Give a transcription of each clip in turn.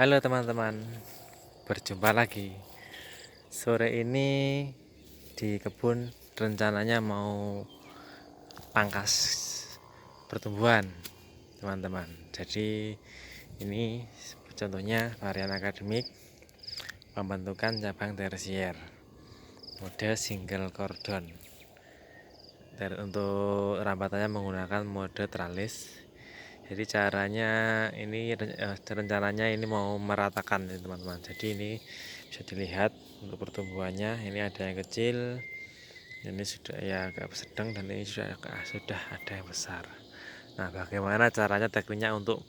Halo teman-teman, berjumpa lagi. Sore ini di kebun rencananya mau pangkas pertumbuhan, teman-teman. Jadi ini contohnya varian akademik pembentukan cabang tersier mode single cordon. Untuk rampatannya menggunakan mode tralis. Jadi caranya ini rencananya ini mau meratakan ya teman-teman. Jadi ini bisa dilihat untuk pertumbuhannya, ini ada yang kecil, ini sudah ya agak sedang, dan ini sudah ada yang besar. Nah, bagaimana caranya tekniknya untuk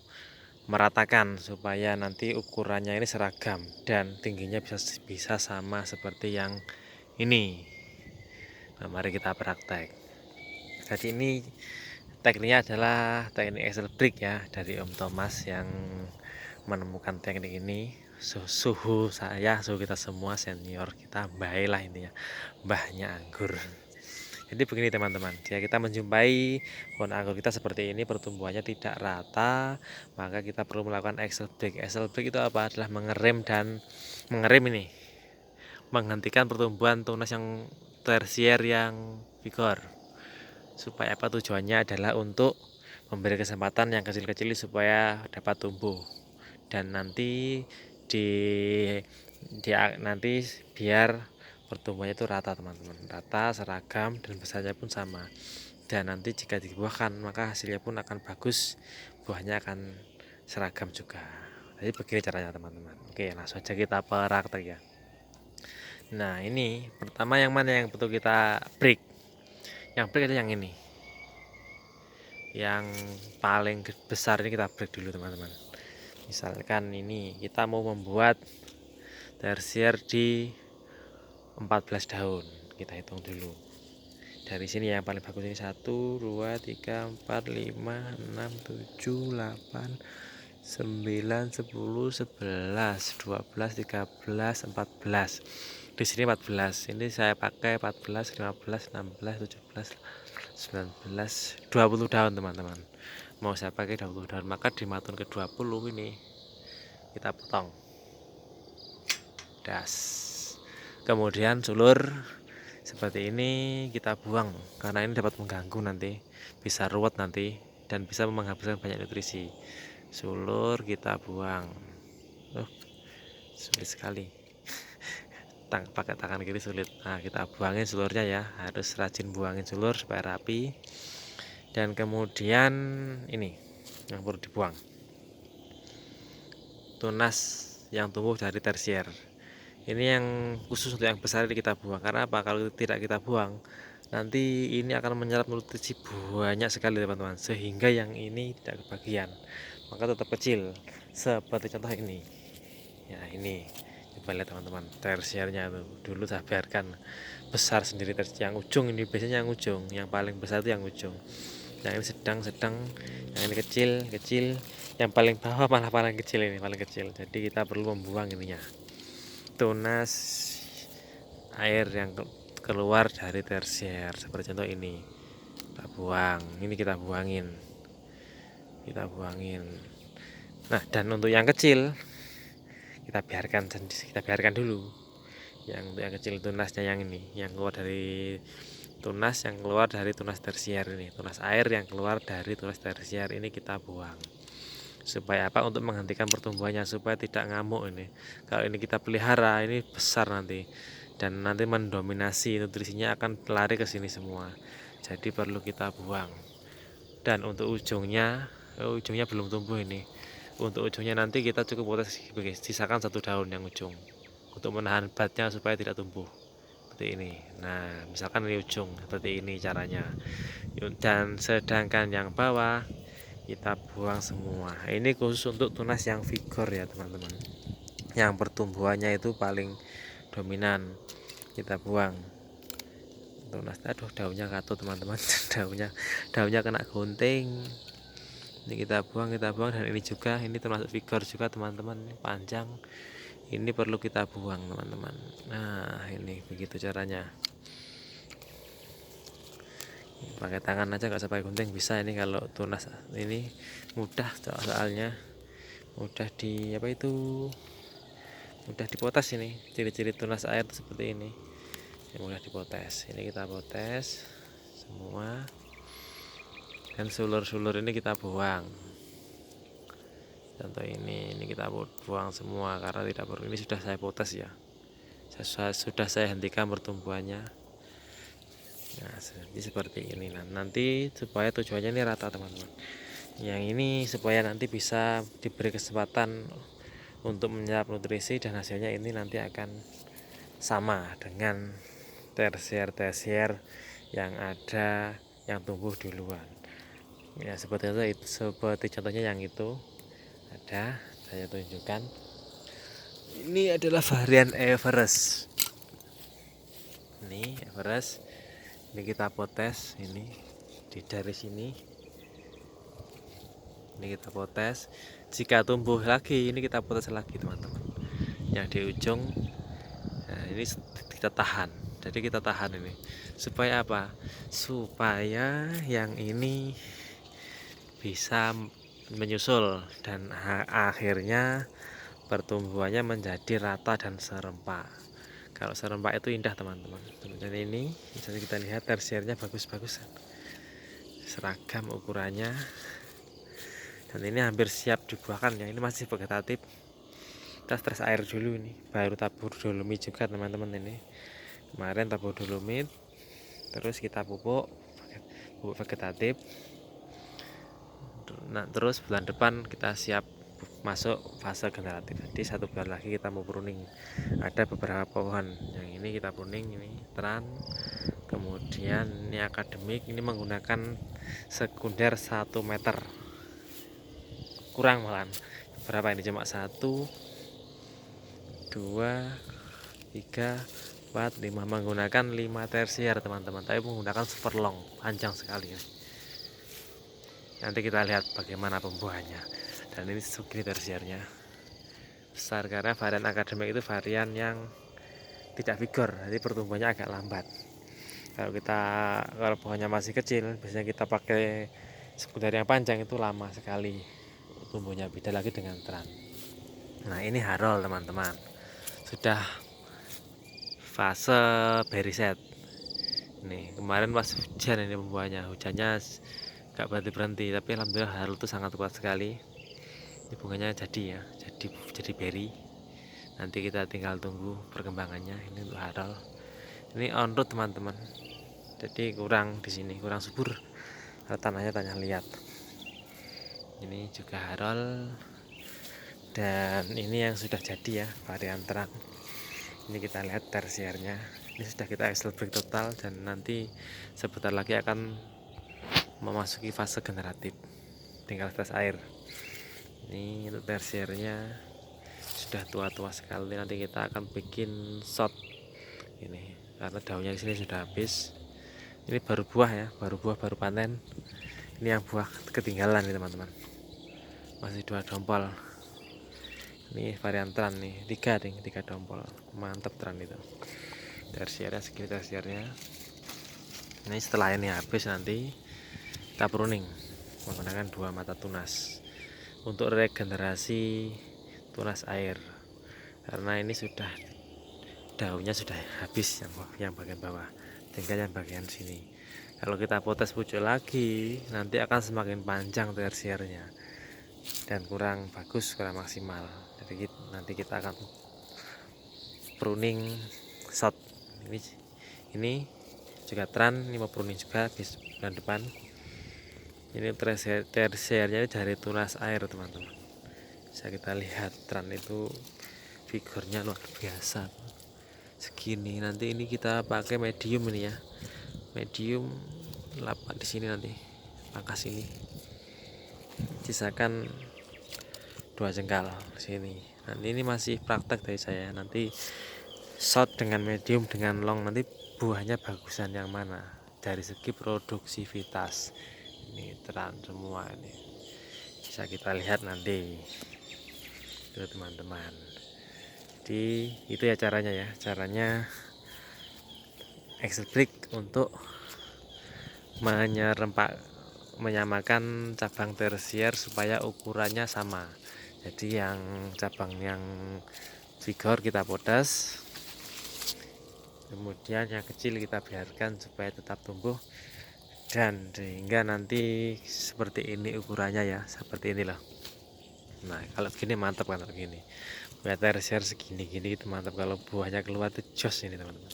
meratakan supaya nanti ukurannya ini seragam dan tingginya bisa sama seperti yang ini. Nah, mari kita praktek. Jadi ini tekniknya adalah teknik Excel brick ya, dari Om Thomas yang menemukan teknik ini. Suhu kita semua senior kita, mbah lah intinya, mbahnya anggur. Jadi begini teman-teman, jika kita menjumpai pohon anggur kita seperti ini, pertumbuhannya tidak rata, maka kita perlu melakukan Excel break. Excel break itu apa? Adalah mengerem menghentikan pertumbuhan tunas yang tersier yang vigor. Supaya apa? Tujuannya adalah untuk memberi kesempatan yang kecil-kecil supaya dapat tumbuh, dan nanti nanti biar pertumbuhannya itu rata teman-teman, rata, seragam, dan besarnya pun sama. Dan nanti jika dibuahkan maka hasilnya pun akan bagus, buahnya akan seragam juga. Jadi begini caranya teman-teman. Oke, langsung aja kita praktek ya. Nah, ini pertama yang mana yang betul kita break? Yang break itu yang ini, yang paling besar ini kita break dulu teman-teman. Misalkan ini kita mau membuat tersier di 14 daun, kita hitung dulu dari sini. Yang paling bagus ini 1, 2, 3, 4, 5, 6, 7, 8, 9, 10, 11, 12, 13, 14. Di sini 14. Ini saya pakai 14, 15, 16, 17, 19, 20 daun teman-teman. Mau saya pakai 20 daun, maka di matun ke-20 ini kita potong. Das. Kemudian sulur seperti ini kita buang, karena ini dapat mengganggu, nanti bisa ruwet nanti dan bisa menghabiskan banyak nutrisi. Sulur kita buang. Sulit sekali. Pakai tangan kiri sulit. Nah, kita buangin sulurnya ya, harus rajin buangin sulur supaya rapi. Dan kemudian ini yang perlu dibuang, tunas yang tumbuh dari tersier. Ini yang khusus untuk yang besar ini kita buang. Karena apa? Kalau tidak kita buang, nanti ini akan menyerap nutrisi banyak sekali teman-teman, sehingga yang ini tidak kebagian, maka tetap kecil. Seperti contoh ini ya, ini coba lihat teman-teman, tersiernya tuh dulu saya biarkan besar sendiri. Yang ujung ini biasanya yang ujung, yang paling besar itu yang ujung, yang ini sedang, yang ini kecil, yang paling bawah malah paling kecil. Ini paling kecil, jadi kita perlu membuang ininya, tunas air yang keluar dari tersier. Seperti contoh ini, kita buang, ini kita buangin. Nah, dan untuk yang kecil kita biarkan dulu. Yang kecil tunasnya, yang ini, yang keluar dari tunas tersier ini, tunas air yang keluar dari tunas tersier ini kita buang. Supaya apa? Untuk menghentikan pertumbuhannya, supaya tidak ngamuk ini. Kalau ini kita pelihara, ini besar nanti, dan nanti mendominasi, nutrisinya akan lari ke sini semua. Jadi perlu kita buang. Dan untuk ujungnya belum tumbuh ini. Untuk ujungnya nanti kita cukup sisakan 1 daun yang ujung untuk menahan batnya supaya tidak tumbuh seperti ini. Nah, misalkan ini ujung, seperti ini caranya. Dan sedangkan yang bawah kita buang semua. Ini khusus untuk tunas yang vigor ya teman-teman, yang pertumbuhannya itu paling dominan. Kita buang tunas. Aduh, daunnya katut teman-teman. daunnya kena gunting. Ini kita buang, dan ini juga, ini termasuk vigor juga teman-teman, ini panjang, ini perlu kita buang teman-teman. Nah, ini begitu caranya. Pakai tangan aja, nggak usah pakai gunting, bisa ini. Kalau tunas ini mudah soalnya, mudah di apa itu, mudah dipotes. Ini ciri-ciri tunas air seperti ini yang mudah dipotes. Ini kita potes semua, dan sulur-sulur ini kita buang. Contoh ini kita buang semua karena tidak perlu. Ini sudah saya potes ya, sudah saya hentikan pertumbuhannya. Nah, jadi seperti ini. Nah, nanti supaya tujuannya ini rata teman-teman. Yang ini supaya nanti bisa diberi kesempatan untuk menyerap nutrisi, dan hasilnya ini nanti akan sama dengan tersier yang ada, yang tumbuh duluan. Ya seperti itu, seperti contohnya yang itu ada, saya tunjukkan. Ini adalah varian Everest. Ini Everest. Ini kita potes ini dari sini. Ini kita potes. Jika tumbuh lagi, ini kita potes lagi teman-teman. Yang di ujung, nah ini kita tahan. Jadi kita tahan ini supaya apa? Supaya yang ini bisa menyusul dan akhirnya pertumbuhannya menjadi rata dan serempak. Kalau serempak itu indah teman-teman. Dan ini bisa kita lihat tersiernya bagus-bagus, seragam ukurannya, dan ini hampir siap dibuahkan ya. Ini masih vegetatif. Kita stres air dulu, ini baru tabur dolomit juga teman-teman. Ini kemarin tabur dolomit, terus kita pupuk vegetatif. Nah, terus bulan depan kita siap masuk fase generatif. Jadi 1 bulan lagi kita mau pruning. Ada beberapa pohon yang ini kita pruning, ini teran. Kemudian ini akademik, ini menggunakan sekunder 1 meter kurang malahan. Berapa ini? Cuma 1, 2, 3, 4, 5, menggunakan 5 tersier teman-teman, tapi menggunakan super long, panjang sekali. Nanti kita lihat bagaimana pembuahannya. Dan ini segini tersiernya besar karena varian akademik itu varian yang tidak vigor, jadi pertumbuhannya agak lambat. Kalau pohonnya masih kecil, biasanya kita pakai sekunder yang panjang, itu lama sekali tumbuhnya, beda lagi dengan teran. Nah, ini harol teman-teman, sudah fase berry set. Nih kemarin pas hujan, ini pembuahannya, hujannya gak berhenti, tapi alhamdulillah harol itu sangat kuat sekali. Ini bunganya jadi ya, jadi berry. Nanti kita tinggal tunggu perkembangannya. Ini untuk harol. Ini on root teman-teman, jadi kurang di sini, kurang subur tanahnya, tanah liat. Ini juga harol, dan ini yang sudah jadi ya, varian teran. Ini kita lihat tersiernya, ini sudah kita excel break total, dan nanti sebentar lagi akan memasuki fase generatif, tinggal tes air. Ini untuk tersiernya sudah tua-tua sekali, nanti kita akan bikin shot ini karena daunnya di sini sudah habis. Ini baru buah ya, baru panen. Ini yang buah ketinggalan nih teman-teman, masih 2 dompol. Ini varian teran nih, 3 dompol, mantap teran itu. Tersiernya segini tersiernya. Ini setelah ini habis, nanti kita pruning menggunakan 2 mata tunas untuk regenerasi tunas air, karena ini sudah daunnya sudah habis yang bagian bawah, tinggal yang bagian sini. Kalau kita potes pucuk lagi, nanti akan semakin panjang tersiernya dan kurang bagus, kurang maksimal. Jadi nanti kita akan pruning shot. Ini juga teran, ini mau pruning juga habis bulan depan. Ini tersiernya dari tunas air teman-teman. Bisa kita lihat teran itu figurnya luar biasa segini. Nanti ini kita pakai medium ini ya, medium 8 di sini, nanti pangkas ini, sisakan 2 jengkal di sini. Nanti ini masih praktek dari saya, nanti shot dengan medium dengan long, nanti buahnya bagusan yang mana dari segi produksivitas. Ini teran semua, ini bisa kita lihat nanti itu teman-teman. Jadi itu ya caranya excel break untuk menyamakan cabang tersier supaya ukurannya sama. Jadi yang cabang yang vigor kita podas, kemudian yang kecil kita biarkan supaya tetap tumbuh dan sehingga nanti seperti ini ukurannya ya, seperti ini loh. Nah kalau begini mantap kan, begini buat tersier segini-gini itu mantap. Kalau buahnya keluar tuh jos ini teman-teman.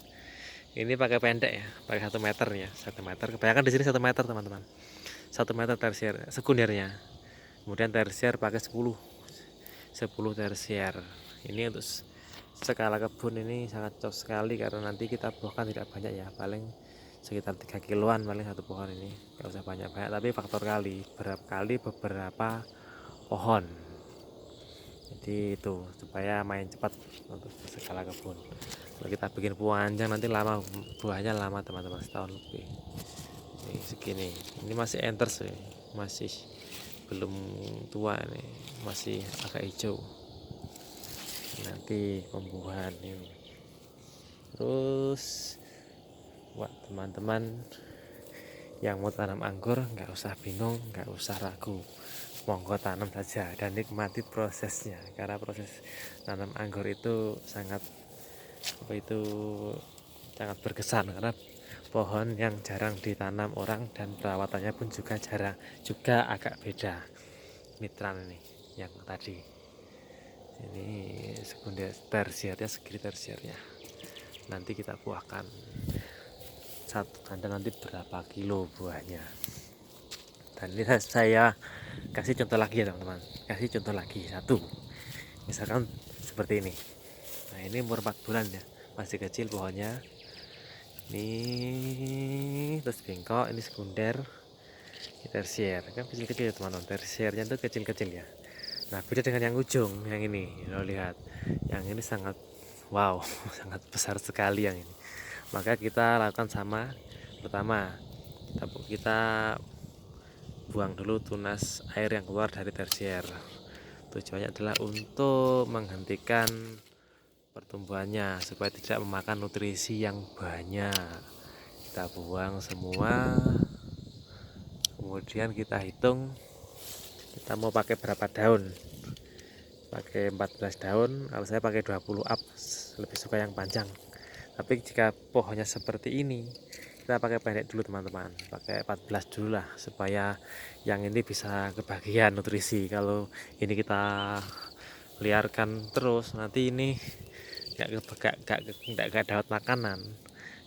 Ini pakai pendek ya, pakai 1 meter ya, 1 meter. Kebanyakan di sini 1 meter teman-teman. 1 meter tersier sekundernya. Kemudian tersier pakai 10 tersier. Ini untuk skala kebun ini sangat cocok sekali karena nanti kita buahkan tidak banyak ya, paling sekitar 3 kiloan paling satu pohon ini, nggak usah banyak-banyak, tapi faktor kali beberapa pohon. Jadi itu supaya main cepat untuk skala kebun. Kalau kita bikin panjang nanti lama, buahnya lama teman-teman, setahun lebih. Ini segini, ini masih enters ya, masih belum tua nih, masih agak hijau. Nanti pembuahan ini. Terus buat teman-teman yang mau tanam anggur nggak usah bingung, nggak usah ragu, monggo tanam saja dan nikmati prosesnya, karena proses tanam anggur itu sangat sangat berkesan, karena pohon yang jarang ditanam orang dan perawatannya pun juga agak beda. Mitran ini yang tadi, ini sekunder tersiernya, segini tersiernya nanti kita buahkan satu tanda nanti berapa kilo buahnya. Dan ini saya kasih contoh lagi ya teman-teman, kasih contoh lagi satu, misalkan seperti ini. Nah ini umur 4 bulan ya, masih kecil pohonnya ini, terus bengkok, ini sekunder, ini tersier kan kecil-kecil ya teman-teman, tersiernya itu kecil-kecil ya. Nah beda dengan yang ujung, yang ini lo lihat, yang ini sangat wow sangat besar sekali yang ini. Maka kita lakukan sama, pertama kita buang dulu tunas air yang keluar dari tersier. Tujuannya adalah untuk menghentikan pertumbuhannya supaya tidak memakan nutrisi yang banyak. Kita buang semua, kemudian kita hitung kita mau pakai berapa daun. Pakai 14 daun, kalau saya pakai 20 up, lebih suka yang panjang. Tapi jika pohonnya seperti ini, kita pakai pendek dulu teman-teman, pakai 14 dulu lah supaya yang ini bisa kebagian nutrisi. Kalau ini kita liarkan terus, nanti ini nggak dapat makanan,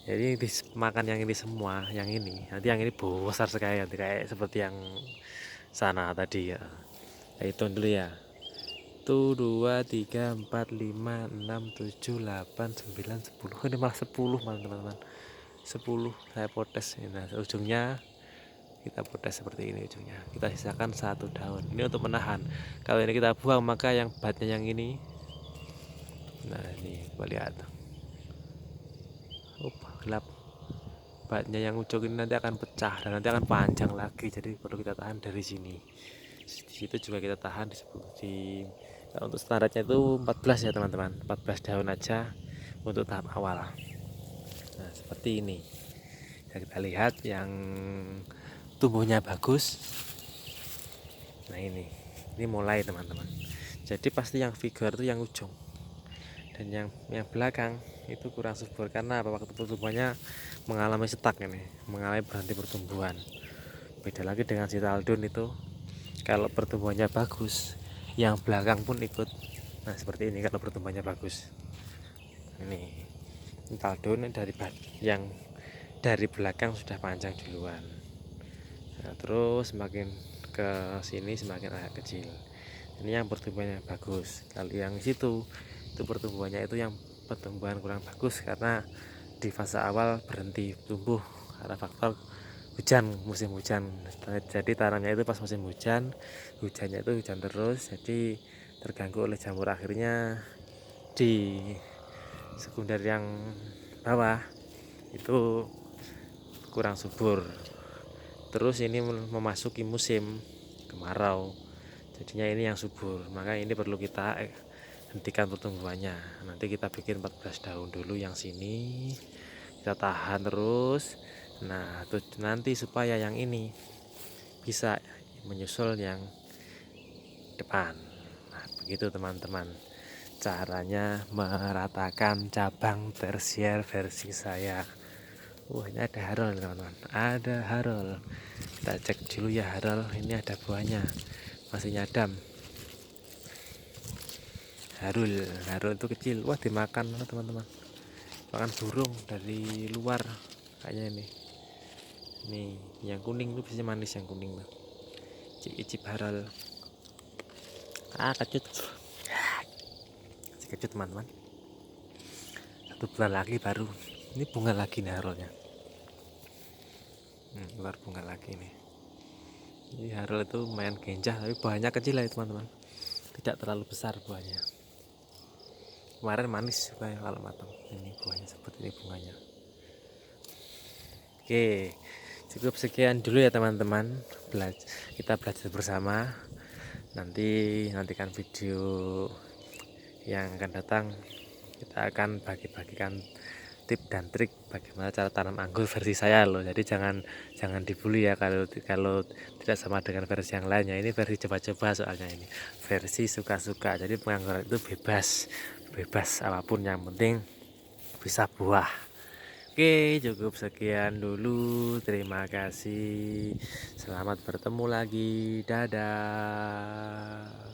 jadi makan yang ini semua, yang ini nanti yang ini besar sekali, nanti kayak seperti yang sana tadi ya. Hitung dulu ya, 1 2 3 4 5 6 7 8 9 10, ini malah 10 teman-teman, 10 saya potes. Nah ujungnya kita potes seperti ini, ujungnya kita sisakan 1 daun ini untuk menahan. Kalau ini kita buang maka yang batnya yang ini, nah ini coba lihat, gelap, batnya yang ujung ini nanti akan pecah dan nanti akan panjang lagi, jadi perlu kita tahan dari sini. Di situ juga kita tahan di nah, untuk standarnya itu 14 ya teman-teman, 14 daun aja untuk tahap awal. Nah seperti ini ya, kita lihat yang tumbuhnya bagus. Nah ini mulai teman-teman, jadi pasti yang vigor itu yang ujung, dan yang belakang itu kurang subur karena waktu pertumbuhannya mengalami stuck, ini mengalami berhenti pertumbuhan. Beda lagi dengan Citaldon itu, kalau pertumbuhannya bagus yang belakang pun ikut. Nah seperti ini kalau pertumbuhannya bagus. Ini Citaldon dari yang dari belakang sudah panjang duluan. Nah, terus semakin ke sini semakin agak kecil. Ini yang pertumbuhannya bagus. Kalau yang situ itu pertumbuhannya itu yang pertumbuhan kurang bagus karena di fase awal berhenti tumbuh karena faktor hujan, musim hujan. Jadi tanamnya itu pas musim hujan, hujannya itu hujan terus, jadi terganggu oleh jamur, akhirnya di sekunder yang bawah itu kurang subur. Terus ini memasuki musim kemarau, jadinya ini yang subur, maka ini perlu kita hentikan pertumbuhannya. Nanti kita bikin 14 daun dulu yang sini, kita tahan terus. Nah nanti supaya yang ini bisa menyusul yang depan. Nah begitu teman-teman caranya meratakan cabang tersier versi saya. Wah, ini ada harol teman-teman, ada harol. Kita cek dulu ya harol, ini ada buahnya, masih nyadam. Harul itu kecil. Wah, dimakan teman-teman, makan burung dari luar kayaknya ini. Nih yang kuning itu biasanya manis, yang kuning tuh icip harol. Kecut, kecut teman-teman. 1 bulan lagi baru ini bunga lagi nih harolnya. Keluar bunga lagi nih. Ini harol itu lumayan genjah, tapi buahnya kecil ya teman-teman, tidak terlalu besar buahnya. Kemarin manis juga ya kalau matang. Ini buahnya seperti ini bunganya. Oke, cukup sekian dulu ya teman-teman. Kita belajar bersama. Nantikan video yang akan datang. Kita akan bagi-bagikan tip dan trik bagaimana cara tanam anggur versi saya loh. Jadi jangan dibully ya kalau tidak sama dengan versi yang lainnya. Ini versi coba-coba, soalnya ini versi suka-suka. Jadi pengangguran itu bebas apapun, yang penting bisa buah. Oke, cukup sekian dulu. Terima kasih. Selamat bertemu lagi. Dadah.